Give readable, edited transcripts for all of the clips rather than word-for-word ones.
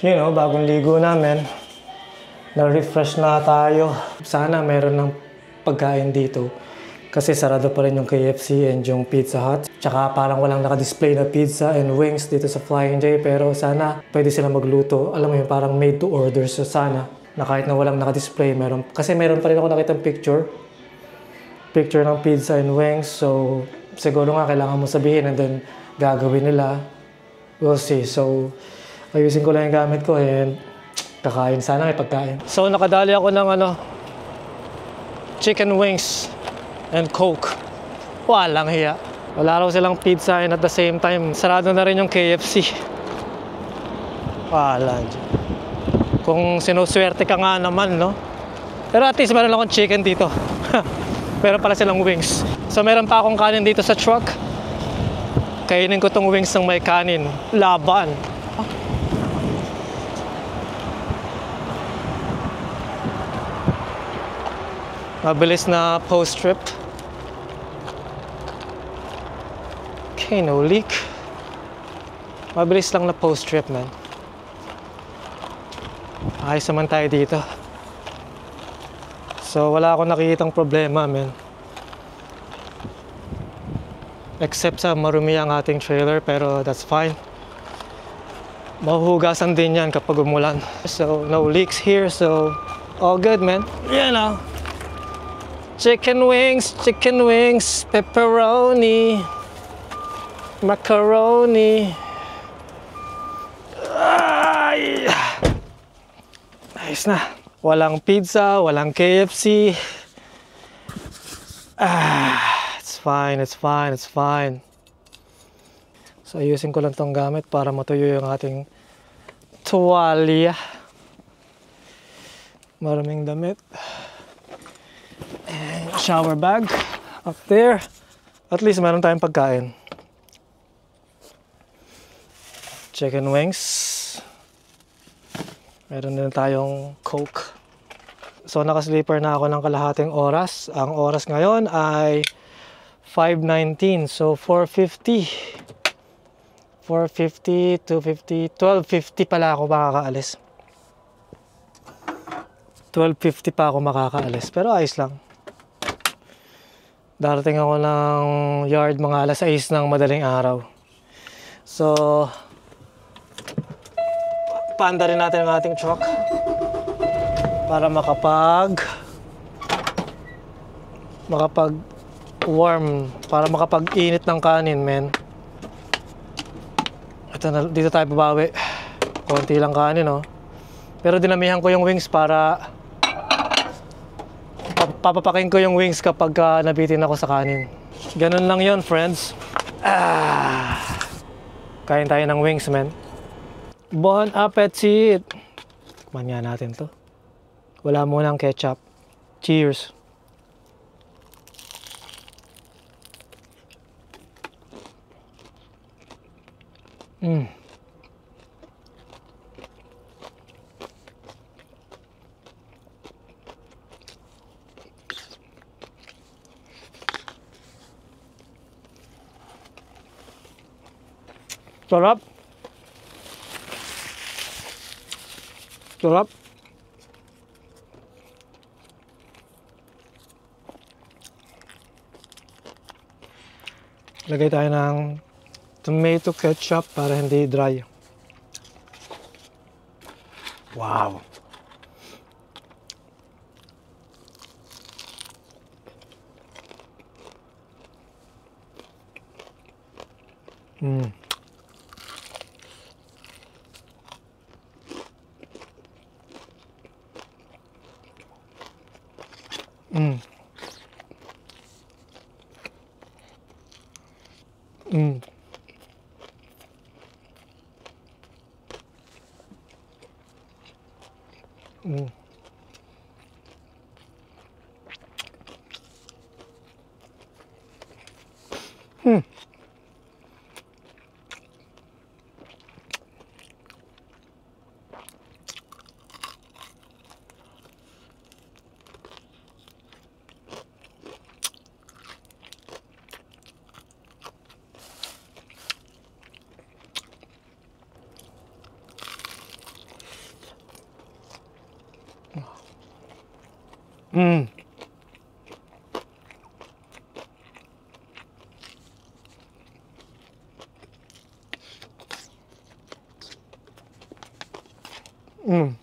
You know, bagong ligo namin. Na-refresh na tayo. Sana meron ng pagkain dito. Kasi sarado pa rin yung KFC and yung Pizza Hut. Tsaka parang walang naka-display na pizza and wings dito sa Flying J. Pero sana pwede sila magluto. Alam mo yun, parang made to order. So sana na kahit na walang naka-display, meron. Kasi meron pa rin ako nakitang picture ng pizza and wings. So siguro nga kailangan mo sabihin and then gagawin nila. We'll see. So ayusin ko lang yung gamit ko and kakain. Sana may pagkain. So nakadali ako ng chicken wings and Coke. Walang hiya. Wala raw silang pizza and at the same time, sarado na rin yung KFC. Wala dyan. Kung sinuswerte ka nga naman, no? Pero at least meron akong chicken dito. Meron pala silang wings. So meron pa akong kanin dito sa truck. Kainin ko tong wings ng may kanin. Laban. Mabilis na post-trip. Okay, no leak. Mabilis lang na post-trip, man. Ayos naman tayo dito. So, wala akong nakikitang problema, man. Except sa marumi ang ating trailer, pero that's fine. Mahuhugasan din yan kapag umulan. So, no leaks here, so all good, man. You know. Chicken wings, pepperoni, macaroni. Ay! Nice na. Walang pizza, walang KFC. It's fine. So ayusin ko lang tong gamit para matuyo yung ating tuwalya. Maraming damit. Shower bag up there. At least meron tayong pagkain. Chicken wings. Meron din tayong Coke. So nakasleeper na ako ng kalahating oras. Ang oras ngayon ay 5:19. So 4:50. 4:50, 2:50, 12:50 pala ako makakaalis. 12:50 pa ako makakaalis. Pero ayos lang. Darating ako ng yard mga alas 6 ng madaling araw. So, paanda rin natin ang ating truck para makapag-warm, para makapag-init ng kanin, men. Ito na, dito tayo babawi. Konti lang kanin, no? Pero dinamihan ko yung wings para papapakin ko yung wings kapag nabitin ako sa kanin. Ganun lang yon, friends. Kain tayo ng wings, man. Bon appetit! Tikman nga natin to. Wala munang ketchup. Cheers! Sarap. Sarap. Lagay tayo ng tomato ketchup para hindi dry. Wow. Mm. Mm.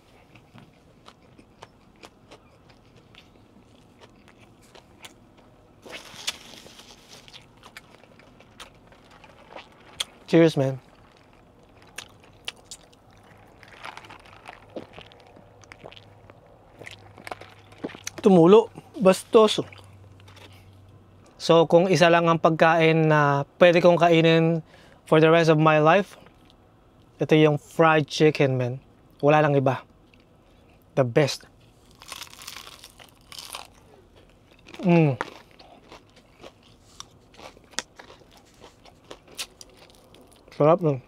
Cheers, man. Tumulo. Bastos. So, kung isa lang ang pagkain na pwede kong kainin for the rest of my life, ito yung fried chicken, man. Wala lang iba. The best. Mm. Sarap, no?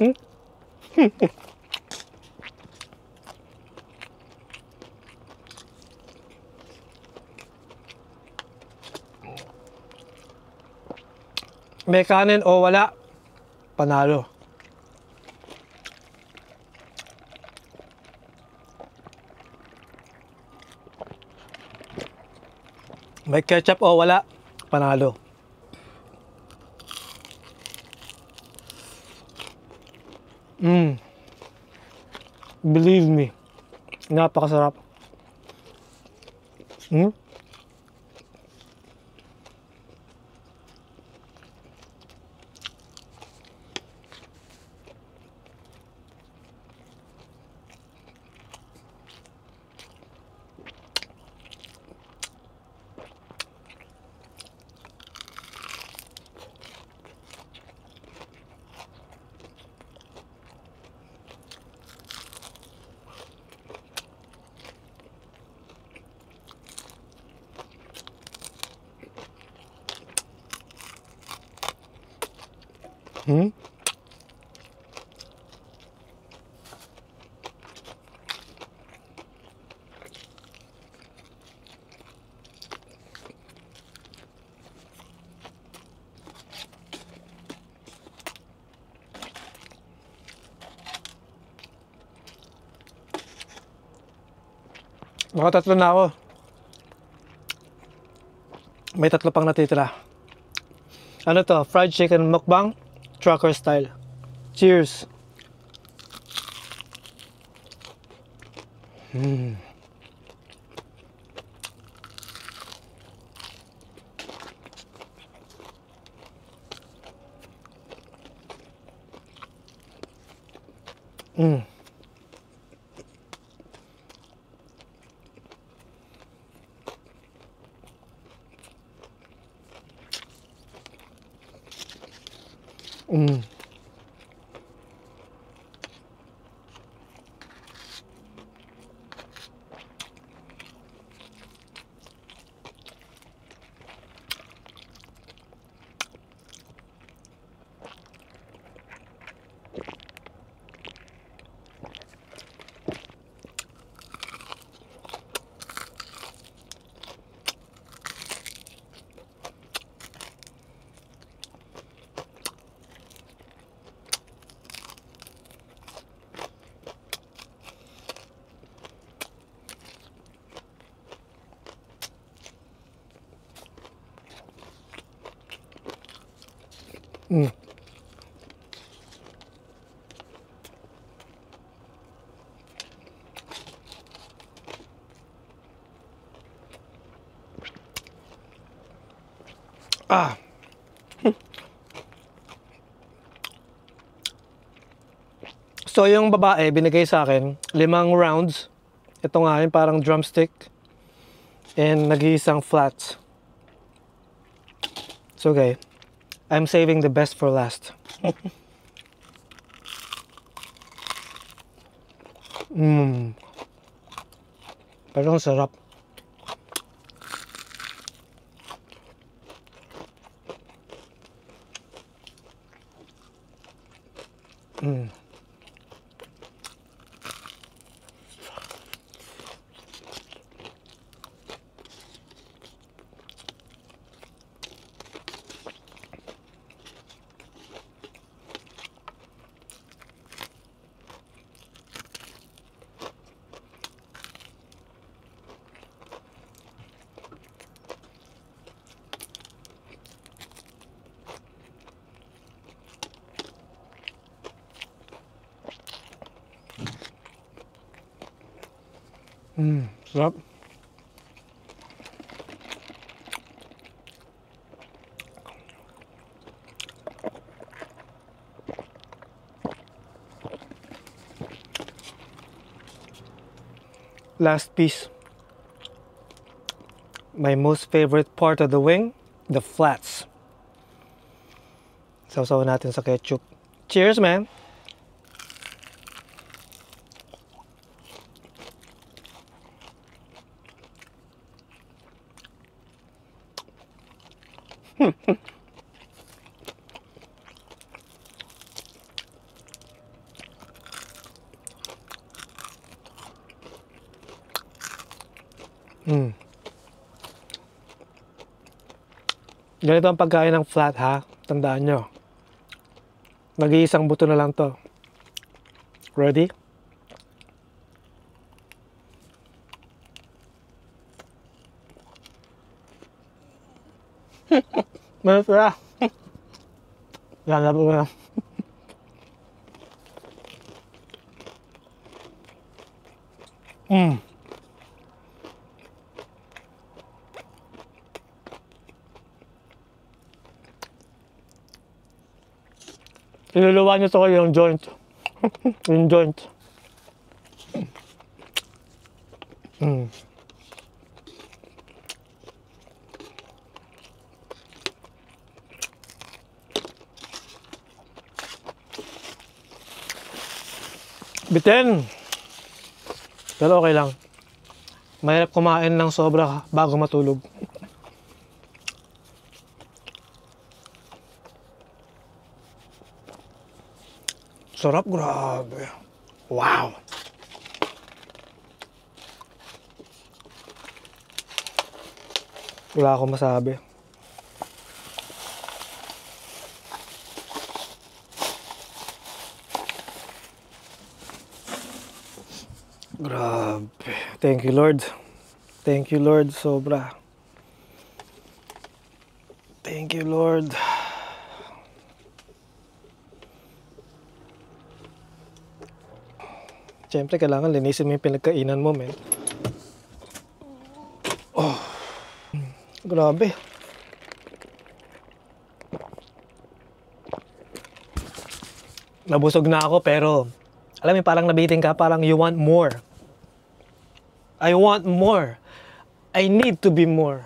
Mm. May kanin o wala, panalo. May ketchup o wala, panalo. Mm. Believe me, napakasarap. Mm. Hmm? Nakatatlo na ako. May tatlo pang natitira. Ano to? Fried chicken mukbang, trucker style. Cheers. Mm. Mm. Mm. Mm. Ah. So yung babae binigay sa akin 5 rounds. Ito nga yung parang drumstick and nag-iisang flats. So okay, I'm saving the best for last. Pero ang sarap. Sarap. Last piece. My most favorite part of the wing, the flats. Sausaw natin sa ketchup. Cheers, man! Ganito ang pagkain ng flat, ha? Tandaan nyo. Nag-iisang buto na lang to. Ready? Masarap. Lalabo na. Iluluwa nyo to yung joint. Yung joint. Bitin. Pero okay lang. Mahirap kumain ng sobra bago matulog. Sarap, grabe. Wow. Wala akong masabi. Grabe. Thank you, Lord. Thank you, Lord. Sobra. Thank you, Lord. Siyempre, kailangan linisin mo yung pinagkainan mo, men. Oh. Grabe. Nabusog na ako, pero alam mo, parang nabitin ka, parang you want more. I want more. I need to be more.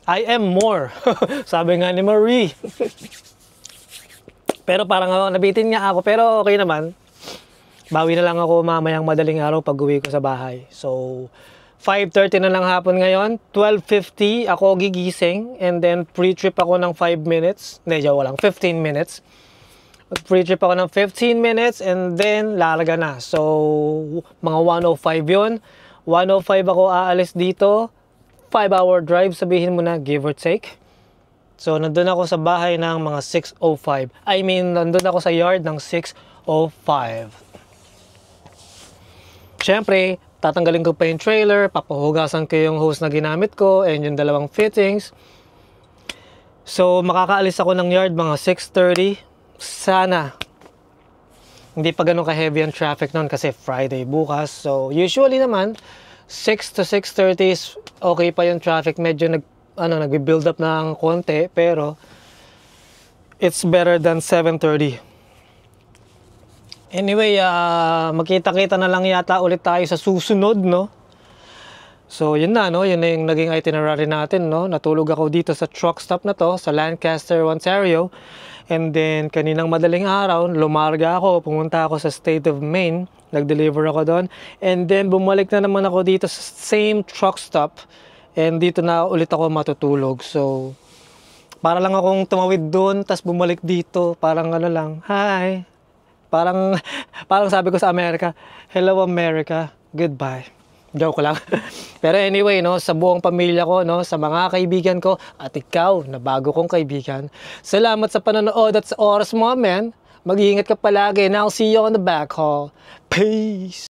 I am more. Sabi nga ni Marie. Pero parang nabitin nga ako, pero okay naman. Bawi na lang ako mamayang madaling araw pag uwi ko sa bahay. So, 5:30 na lang hapon ngayon. 12:50 ako gigising. And then, pre-trip ako ng 5 minutes. Hindi, joke lang. 15 minutes. Pre-trip ako ng 15 minutes. And then, lalaga na. So, mga 1:05 yun. 1:05 ako aalis dito. 5-hour drive, sabihin mo na, give or take. So, nandun ako sa bahay ng mga 6:05. I mean, nandun ako sa yard ng 6:05. Siyempre, tatanggalin ko pa yung trailer, papahugasan ko yung hose na ginamit ko, and yung dalawang fittings. So, makakaalis ako ng yard mga 6:30. Sana. Hindi pa ganun ka-heavy ang traffic nun kasi Friday bukas. So, usually naman, 6 to 6:30 is okay pa yung traffic. Medyo nag-build up ng konti, pero it's better than 7:30. Anyway, magkita-kita na lang yata ulit tayo sa susunod, no? So, yun na, no? Yun na yung naging itinerary natin, no? Natulog ako dito sa truck stop na to, sa Lancaster, Ontario. And then, kaninang madaling araw, lumarga ako, pumunta ako sa State of Maine. Nag-deliver ako doon. And then, bumalik na naman ako dito sa same truck stop. And dito na ulit ako matutulog. So, para lang akong tumawid doon, tas bumalik dito. Parang ano lang, hi! Parang sabi ko sa Amerika, hello America, goodbye. Joke lang. Pero anyway, no, sa buong pamilya ko, no, sa mga kaibigan ko, at ikaw, na bago kong kaibigan, salamat sa panonood at sa oras mo, man. Mag-iingat ka palagi, and I'll see you on the back haul. Peace!